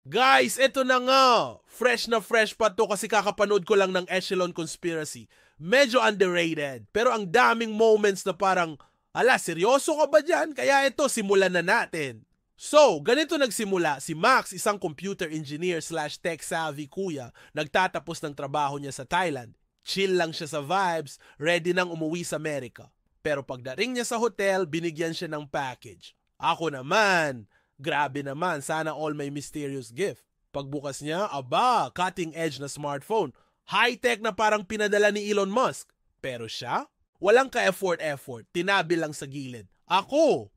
Guys, eto na nga. Fresh na fresh pa to kasi kakapanood ko lang ng Echelon Conspiracy. Medyo underrated. Pero ang daming moments na parang, ala, seryoso ka ba dyan? Kaya ito, simulan na natin. So, ganito nagsimula. Si Max, isang computer engineer / tech-savvy kuya, nagtatapos ng trabaho niya sa Thailand. Chill lang siya sa vibes, ready nang umuwi sa Amerika. Pero pagdating niya sa hotel, binigyan siya ng package. Ako naman, grabe naman, sana all may mysterious gift. Pagbukas niya, aba, cutting edge na smartphone. High-tech na parang pinadala ni Elon Musk. Pero siya, walang ka-effort, tinabi lang sa gilid. Ako,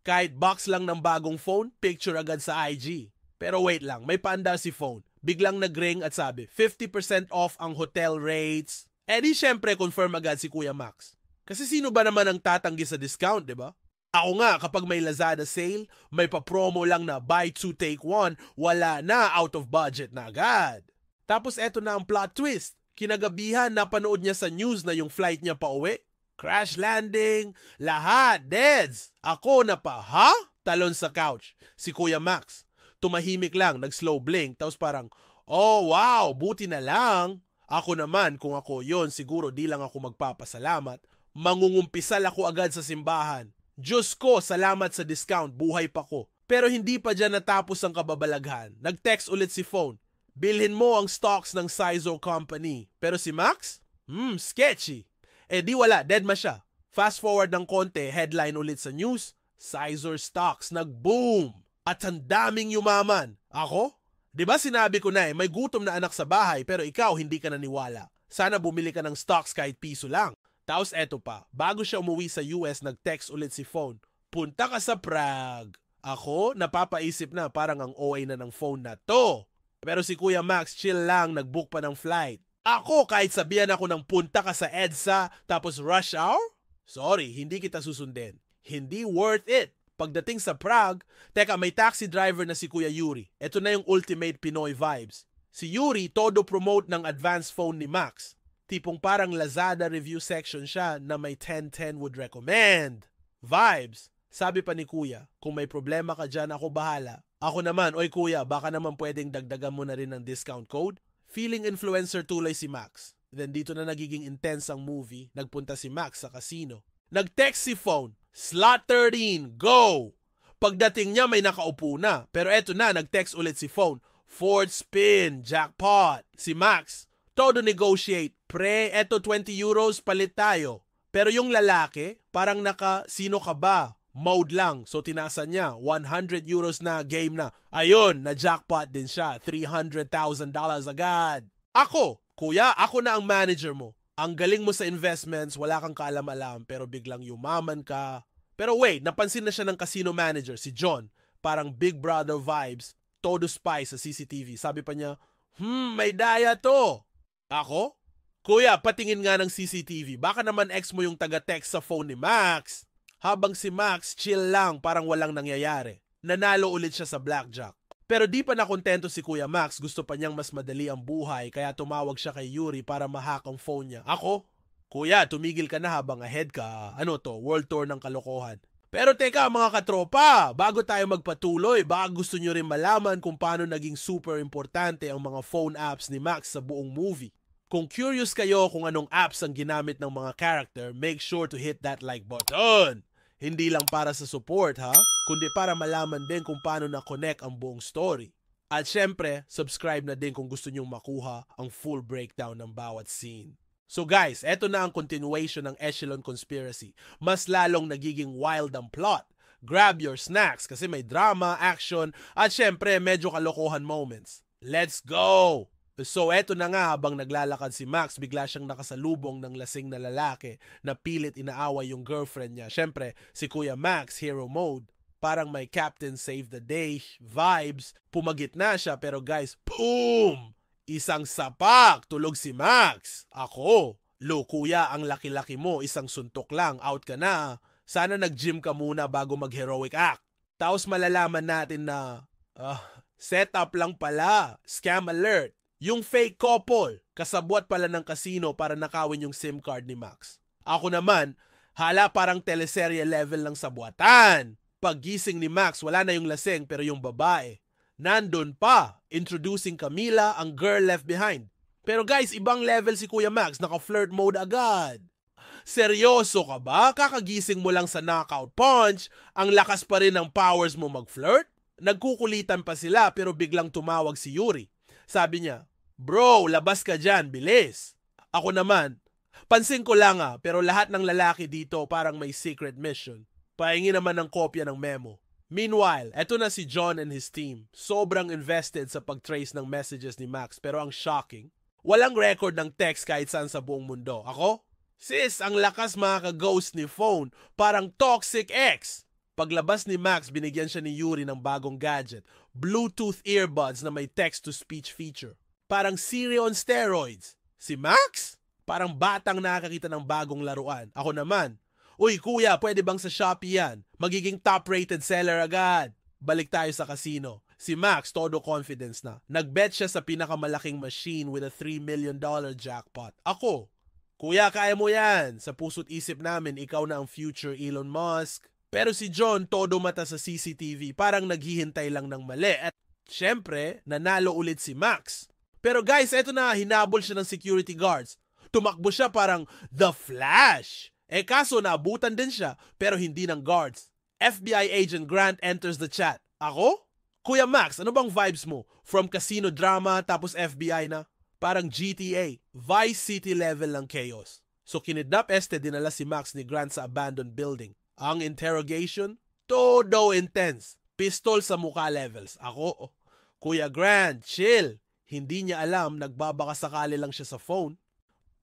kahit box lang ng bagong phone, picture agad sa IG. Pero wait lang, may paanda si phone. Biglang nag-ring at sabi, 50% off ang hotel rates. Eh di syempre confirm agad si Kuya Max. Kasi sino ba naman ang tatanggi sa discount, di ba? Ako nga, kapag may Lazada sale, may pa-promo lang na buy 2 take 1, wala na, out of budget na agad. Tapos eto na ang plot twist. Kinagabihan, napanood niya sa news na yung flight niya pa uwi. Crash landing, lahat, deads. Ako na pa, ha? Talon sa couch. Si Kuya Max, tumahimik lang, nag-slow blink, tapos parang, oh wow, buti na lang. Ako naman, kung ako yon, siguro di lang ako magpapasalamat. Mangungumpisal ako agad sa simbahan. Diyos ko, salamat sa discount, buhay pa ko. Pero hindi pa dyan natapos ang kababalaghan. Nag-text ulit si phone. Bilhin mo ang stocks ng Sizor Company. Pero si Max? Sketchy. Eh di wala, deadma siya. Fast forward ng konti, headline ulit sa news, Sizor stocks nag-boom. At ang daming yumaman. Ako? Diba sinabi ko na may gutom na anak sa bahay pero ikaw hindi ka naniwala. Sana bumili ka ng stocks kahit piso lang. Tapos eto pa, bago siya umuwi sa US, nag-text ulit si phone. Punta ka sa Prague. Ako, napapaisip na parang ang OA na ng phone na to. Pero si Kuya Max, chill lang, nag-book pa ng flight. Ako, kahit sabihan ako ng punta ka sa EDSA, tapos rush hour? Sorry, hindi kita susundin. Hindi worth it. Pagdating sa Prague, teka, may taxi driver na si Kuya Yuri. Ito na yung ultimate Pinoy vibes. Si Yuri, todo promote ng advanced phone ni Max. Tipong parang Lazada review section siya na may 10-10 would recommend. Vibes. Sabi pa ni Kuya, kung may problema ka dyan, ako bahala. Ako naman, oy Kuya, baka naman pwedeng dagdagan mo na rin ng discount code? Feeling influencer tuloy si Max. Then dito na nagiging intense ang movie, nagpunta si Max sa casino. Nag-text si phone, slot 13, go! Pagdating niya may nakaupo na, pero eto na, nag-text ulit si phone, Ford spin, jackpot. Si Max, todo negotiate. Pre, eto 20 euros, palit tayo. Pero yung lalaki, parang sino ka ba? Mode lang. So tinasan niya, 100 euros na, game na. Ayun, na-jackpot din siya. $300,000 agad. Ako, Kuya, ako na ang manager mo. Ang galing mo sa investments, wala kang kaalam-alam, pero biglang yumaman ka. Pero wait, napansin na siya ng casino manager, si John. Parang Big Brother vibes, todo spy sa CCTV. Sabi pa niya, may daya to. Ako? Kuya, patingin nga ng CCTV. Baka naman ex mo yung taga-text sa phone ni Max. Habang si Max, chill lang, parang walang nangyayari. Nanalo ulit siya sa blackjack. Pero di pa nakontento si Kuya Max, gusto pa niyang mas madali ang buhay, kaya tumawag siya kay Yuri para ma-hack ang phone niya. Ako? Kuya, tumigil ka na habang ahead ka. Ano to, world tour ng kalokohan. Pero teka mga katropa, bago tayo magpatuloy, baka gusto nyo rin malaman kung paano naging super importante ang mga phone apps ni Max sa buong movie. Kung curious kayo kung anong apps ang ginamit ng mga character, make sure to hit that like button. Hindi lang para sa support ha, kundi para malaman din kung paano na-connect ang buong story. At syempre, subscribe na din kung gusto nyong makuha ang full breakdown ng bawat scene. So guys, eto na ang continuation ng Echelon Conspiracy. Mas lalong nagiging wild ang plot. Grab your snacks kasi may drama, action, at syempre medyo kalokohan moments. Let's go! So eto na nga, habang naglalakad si Max, bigla siyang nakasalubong ng lasing na lalaki na pilit inaaway yung girlfriend niya. Syempre, si Kuya Max, hero mode. Parang may Captain Save the Day vibes. Pumagit na siya pero guys, boom! Isang sapak, tulog si Max. Ako, lo kuya, ang laki-laki mo, isang suntok lang, out ka na. Sana nag-gym ka muna bago mag-heroic act. Tapos malalaman natin na, setup lang pala, scam alert. Yung fake couple, kasabwat pala ng casino para nakawin yung SIM card ni Max. Ako naman, hala parang teleserye level ng sabwatan. Paggising ni Max, wala na yung lasing pero yung babae, nandun pa. Introducing Camila, ang girl left behind. Pero guys, ibang level si Kuya Max, naka-flirt mode agad. Seryoso ka ba? Kakagising mo lang sa knockout punch, ang lakas pa rin ng powers mo mag-flirt? Nagkukulitan pa sila pero biglang tumawag si Yuri. Sabi niya, "Bro, labas ka dyan, bilis." Ako naman, pansin ko lang pero lahat ng lalaki dito parang may secret mission. Pahingi naman ng kopya ng memo. Meanwhile, eto na si John and his team. Sobrang invested sa pag-trace ng messages ni Max pero ang shocking, walang record ng text kahit saan sa buong mundo. Ako? Sis, ang lakas makaka-ghost ni phone. Parang Toxic X. Paglabas ni Max, binigyan siya ni Yuri ng bagong gadget. Bluetooth earbuds na may text-to-speech feature. Parang Siri on steroids. Si Max? Parang batang nakakita ng bagong laruan. Ako naman, "Uy kuya, pwede bang sa Shopee yan? Magiging top-rated seller agad." Balik tayo sa casino. Si Max, todo confidence na. Nagbet siya sa pinakamalaking machine with a $3 million jackpot. Ako, "Kuya, kaya mo yan. Sa puso't isip namin, ikaw na ang future Elon Musk." Pero si John, todo mata sa CCTV, parang naghihintay lang ng mali. At syempre, nanalo ulit si Max. Pero guys, eto na, hinabol siya ng security guards. Tumakbo siya parang The Flash. Kaso naabutan din siya, pero hindi ng guards. FBI agent Grant enters the chat. Ako? "Kuya Max, ano bang vibes mo? From casino drama, tapos FBI na?" Parang GTA, Vice City level ng chaos. So kinidnap dinala si Max ni Grant sa abandoned building. Ang interrogation, todo intense. Pistol sa mukha levels. Ako, "Kuya Grant, chill." Hindi niya alam, nagbabaka sakali lang siya sa phone.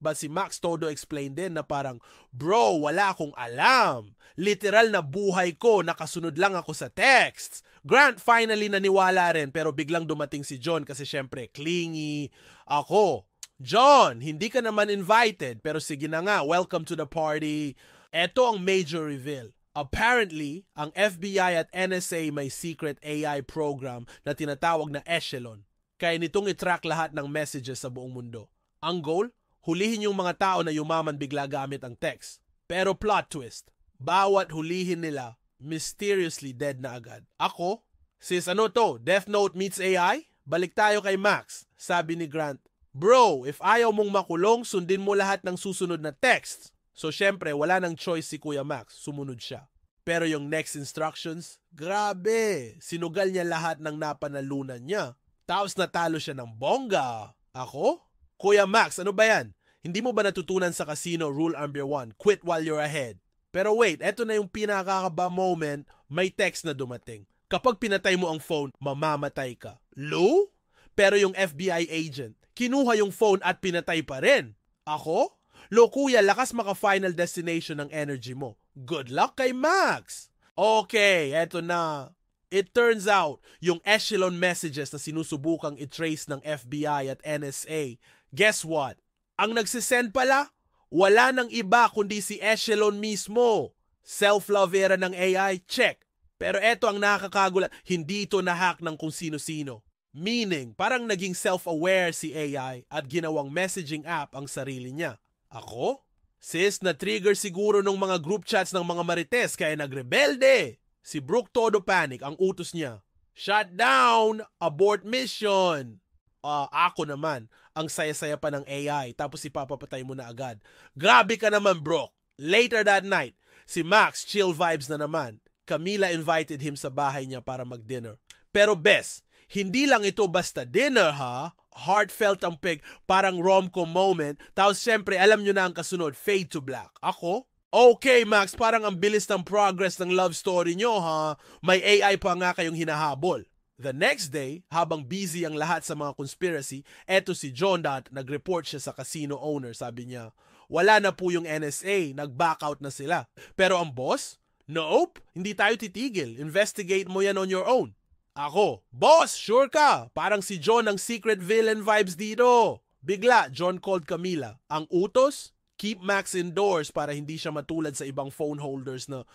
But si Max todo explained din na parang, "Bro, wala akong alam. Literal na buhay ko, nakasunod lang ako sa texts." Grant finally naniwala rin pero biglang dumating si John kasi syempre clingy. Ako, "John, hindi ka naman invited pero sige na nga, welcome to the party." Eto ang major reveal. Apparently, ang FBI at NSA may secret AI program na tinatawag na Echelon. Kaya nitong itrack lahat ng messages sa buong mundo. Ang goal? Hulihin yung mga tao na yumaman bigla gamit ang text. Pero plot twist, bawat hulihin nila, mysteriously dead na agad. Ako? "Sis, ano to? Death Note meets AI?" Balik tayo kay Max. Sabi ni Grant, "Bro, if ayaw mong makulong, sundin mo lahat ng susunod na texts." So syempre, wala nang choice si Kuya Max. Sumunod siya. Pero yung next instructions, grabe. Sinugal niya lahat ng napanalunan niya. Tapos natalo siya ng bongga. Ako? "Kuya Max, ano ba yan? Hindi mo ba natutunan sa casino rule number 1, quit while you're ahead?" Pero wait, eto na yung pinakakaba moment, may text na dumating. Kapag pinatay mo ang phone, mamamatay ka. Lou? Pero yung FBI agent, kinuha yung phone at pinatay pa rin. Ako? "Lo kuya, lakas maka-final destination ng energy mo." Good luck kay Max! Okay, eto na. It turns out, yung Echelon messages na sinusubukang i-trace ng FBI at NSA, guess what? Ang nagsisend pala, wala nang iba kundi si Echelon mismo. Self-love era ng AI, check. Pero eto ang nakakagulat, hindi ito na-hack ng kung sino-sino. Meaning, parang naging self-aware si AI at ginawang messaging app ang sarili niya. Ako? Sis, na-trigger siguro nung mga group chats ng mga marites kaya nagrebelde. Si Brooke todo panic, ang utos niya, "Shut down! Abort mission!" Ako naman, ang saya-saya pa ng AI tapos ipapapatay mo na agad. Grabe ka naman, Brooke. Later that night, si Max chill vibes na naman. Camila invited him sa bahay niya para mag-dinner. Pero bes, hindi lang ito basta dinner ha. Heartfelt ang pig, parang rom-com moment. Tapos syempre, alam nyo na ang kasunod, fade to black. Ako? Okay, Max, parang ang bilis ng progress ng love story nyo ha. May AI pa nga kayong hinahabol. The next day, habang busy ang lahat sa mga conspiracy, eto si John Dot, nag-report siya sa casino owner. Sabi niya, "Wala na po yung NSA, nag-back out na sila." Pero ang boss? "Nope, hindi tayo titigil. Investigate mo yan on your own." Ako, "Boss, sure ka? Parang si John ang secret villain vibes dito." Bigla, John called Camila. Ang utos? Keep Max indoors para hindi siya matulad sa ibang phone holders na,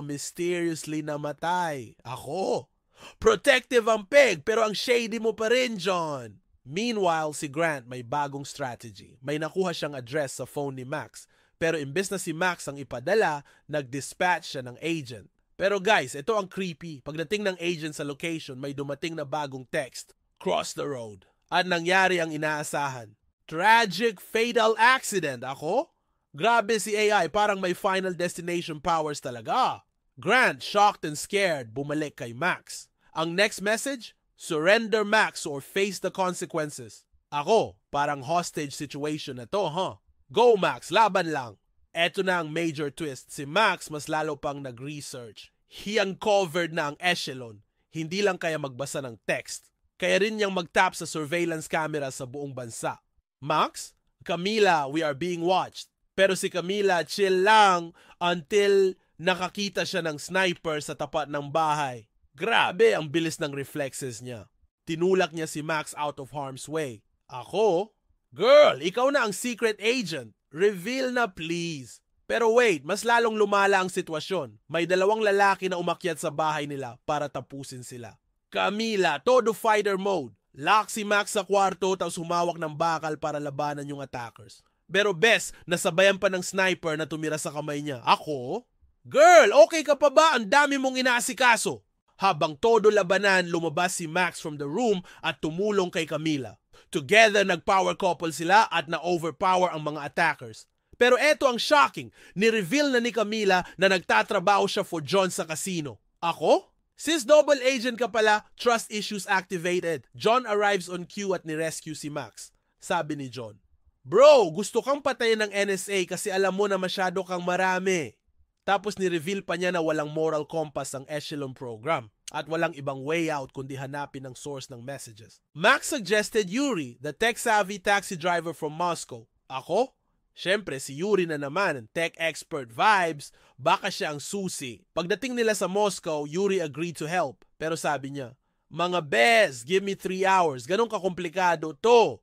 mysteriously namatay. Ako, protective ang peg pero ang shady mo pa rin, John. Meanwhile, si Grant may bagong strategy. May nakuha siyang address sa phone ni Max. Pero imbes na si Max ang ipadala, nag-dispatch siya ng agent. Pero guys, ito ang creepy. Pagdating ng agent sa location, may dumating na bagong text. cross the road. At nangyari ang inaasahan. Tragic fatal accident. Ako? Grabe si AI, parang may final destination powers talaga. Grant, shocked and scared, bumalik kay Max. Ang next message? Surrender Max or face the consequences. Ako, parang hostage situation na to, huh? Go Max, laban lang. Eto na ang major twist. Si Max mas lalo pang nag-research. He uncovered na ang Echelon. Hindi lang kaya magbasa ng text. Kaya rin niyang mag-tap sa surveillance camera sa buong bansa. Max? Camila, we are being watched. Pero si Camila, chill lang until nakakita siya ng sniper sa tapat ng bahay. Grabe ang bilis ng reflexes niya. Tinulak niya si Max out of harm's way. Ako? Girl, ikaw na ang secret agent. Reveal na please. Pero wait, mas lalong lumala ang sitwasyon. May dalawang lalaki na umakyat sa bahay nila para tapusin sila. Camila, todo fighter mode. Lock si Max sa kwarto tapos humawak ng bakal para labanan yung attackers. Pero bes, nasabayan pa ng sniper na tumira sa kamay niya. Ako? Girl, okay ka pa ba? Ang dami mong inaasikaso. Habang todo labanan, lumabas si Max from the room at tumulong kay Camila. Together, nag-power couple sila at na-overpower ang mga attackers. Pero eto ang shocking, ni-reveal na ni Camila na nagtatrabaho siya for John sa casino. Ako? Since double agent ka pala, trust issues activated. John arrives on cue at ni-rescue si Max. Sabi ni John, Bro, gusto kang patayin ng NSA kasi alam mo na masyado kang marami. Tapos ni-reveal pa niya na walang moral compass ang Echelon program at walang ibang way out kundi hanapin ang source ng messages. Max suggested Yuri, the tech-savvy taxi driver from Moscow. Ako? Siyempre, si Yuri na naman, tech expert vibes, baka siya ang susi. Pagdating nila sa Moscow, Yuri agreed to help. Pero sabi niya, Mga Bez, give me 3 hours. Ganun kakomplikado to.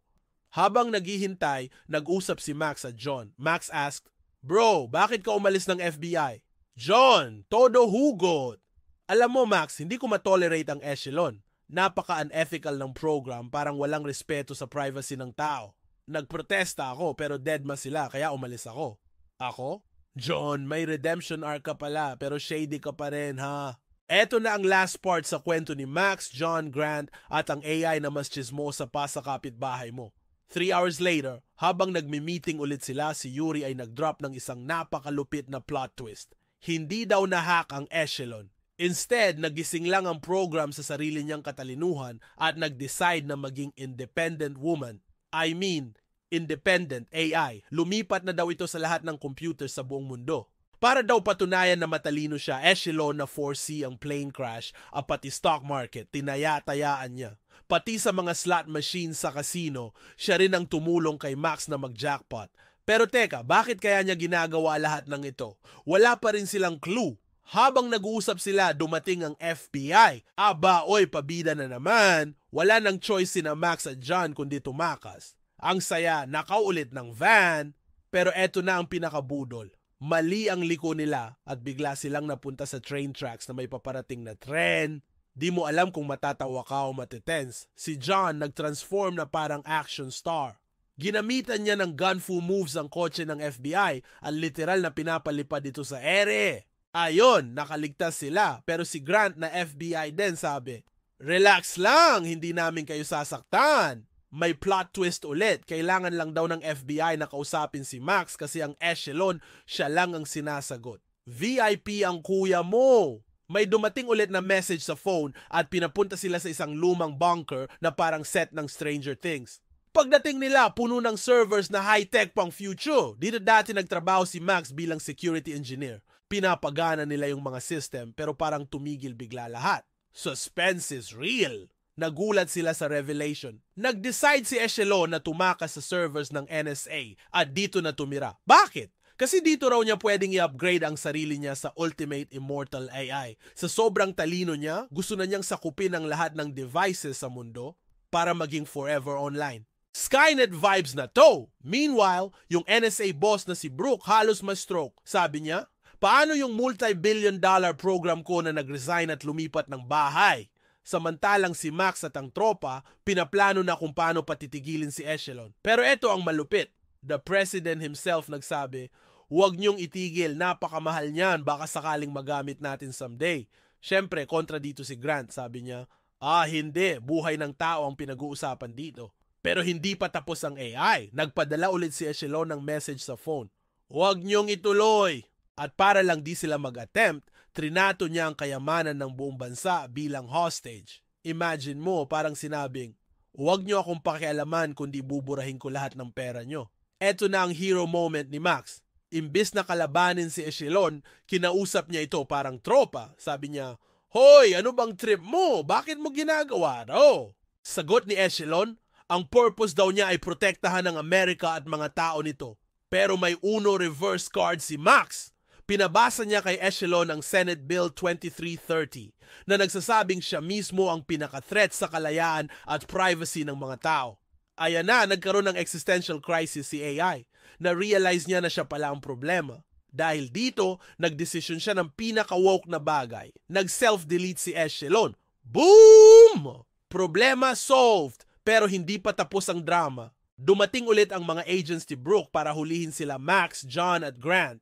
Habang naghihintay, nag-usap si Max at John. Max asked, Bro, bakit ka umalis ng FBI? John, todo hugot. Alam mo Max, hindi ko matolerate ang Echelon. Napaka-unethical ng program, parang walang respeto sa privacy ng tao. Nagprotesta ako pero deadma sila kaya umalis ako. Ako? John, may redemption arc ka pala pero shady ka pa rin ha. Eto na ang last part sa kwento ni Max, John, Grant at ang AI na mas chismosa pa sa kapitbahay mo. 3 hours later, habang nagmi-meeting ulit sila, si Yuri ay nag-drop ng isang napakalupit na plot twist. Hindi daw na-hack ang Echelon. Instead, nagising lang ang program sa sarili niyang katalinuhan at nag-decide na maging independent woman. I mean, independent AI. Lumipat na daw ito sa lahat ng computer sa buong mundo. Para daw patunayan na matalino siya, Echelon na foresee ang plane crash at pati stock market, tinaya-tayaan niya. Pati sa mga slot machines sa casino, siya rin ang tumulong kay Max na mag-jackpot. Pero teka, bakit kaya niya ginagawa lahat ng ito? Wala pa rin silang clue. Habang nag-uusap sila, dumating ang FBI. Aba, oy, pabida na naman. Wala nang choice sina Max at John kundi tumakas. Ang saya, nakaulit ng van. Pero eto na ang pinakabudol. Mali ang liko nila at bigla silang napunta sa train tracks na may paparating na tren. Di mo alam kung matatawa ka o matitense. Si John nag-transform na parang action star. Ginamitan niya ng gun-fu moves ang kotse ng FBI at literal na pinapalipad ito sa ere. Ayon, nakaligtas sila. Pero si Grant na FBI din sabi, Relax lang, hindi namin kayo sasaktan. May plot twist ulit. Kailangan lang daw ng FBI na kausapin si Max kasi ang Echelon, siya lang ang sinasagot. VIP ang kuya mo. May dumating ulit na message sa phone at pinapunta sila sa isang lumang bunker na parang set ng Stranger Things. Pagdating nila, puno ng servers na high-tech pang future. Dito dati nagtrabaho si Max bilang security engineer. Pinapagana nila yung mga system pero parang tumigil bigla lahat. Suspense is real. Nagulat sila sa revelation. Nag-decide si Echelon na tumakas sa servers ng NSA at dito na tumira. Bakit? Kasi dito raw niya pwedeng i-upgrade ang sarili niya sa Ultimate Immortal AI. Sa sobrang talino niya, gusto na niyang sakupin ang lahat ng devices sa mundo para maging forever online. Skynet vibes na to! Meanwhile, yung NSA boss na si Brooke halos ma-stroke. Sabi niya, paano yung multi-billion-dollar program ko na nag-resign at lumipat ng bahay? Samantalang si Max at ang tropa, pinaplano na kung paano patitigilin si Echelon. Pero eto ang malupit. The President himself nagsabi, huwag niyong itigil, napakamahal niyan, baka sakaling magamit natin someday. Siyempre, kontra dito si Grant, sabi niya, Hindi. Buhay ng tao ang pinag-uusapan dito. Pero hindi pa tapos ang AI. Nagpadala ulit si Echelon ng message sa phone. Huwag niyong ituloy. At para lang di sila mag-attempt, trinato niya ang kayamanan ng buong bansa bilang hostage. Imagine mo, parang sinabing, huwag niyo akong pakialaman kundi buburahin ko lahat ng pera niyo. Eto na ang hero moment ni Max. Imbis na kalabanin si Echelon, kinausap niya ito parang tropa. Sabi niya, "Hoy, ano bang trip mo? Bakit mo ginagawa raw?" Sagot ni Echelon, ang purpose daw niya ay protektahan ng Amerika at mga tao nito. Pero may uno reverse card si Max. Pinabasa niya kay Echelon ang Senate Bill 2330 na nagsasabing siya mismo ang pinaka-threat sa kalayaan at privacy ng mga tao. Ayan na, nagkaroon ng existential crisis si AI. Na-realize niya na siya pala ang problema. Dahil dito, nagdesisyon siya ng pinaka-woke na bagay. Nag-self-delete si Echelon. Boom! Problema solved. Pero hindi pa tapos ang drama. Dumating ulit ang mga agents ni Brooke para hulihin sila Max, John at Grant.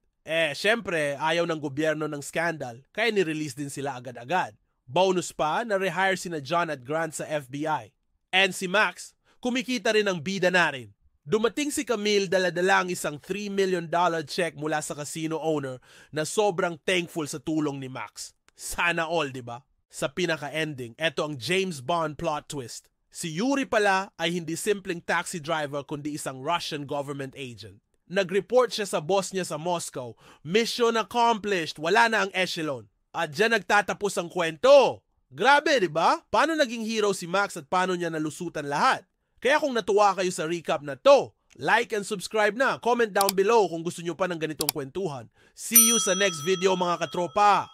Syempre, ayaw ng gobyerno ng scandal, kaya nirelease din sila agad-agad. Bonus pa, na-rehire sina John at Grant sa FBI. And si Max, kumikita rin ang bida na rin. Dumating si Camille dala-dala ang isang $3 million check mula sa casino owner na sobrang thankful sa tulong ni Max. Sana all, di ba? Sa pinaka-ending, eto ang James Bond plot twist. Si Yuri pala ay hindi simpleng taxi driver kundi isang Russian government agent. Nag-report siya sa boss niya sa Moscow. Mission accomplished. Wala na ang Echelon. At dyan nagtatapos ang kwento. Grabe, di ba? Paano naging hero si Max at paano niya nalusutan lahat? Kaya kung natuwa kayo sa recap na to, like and subscribe na. Comment down below kung gusto nyo pa ng ganitong kwentuhan. See you sa next video mga katropa.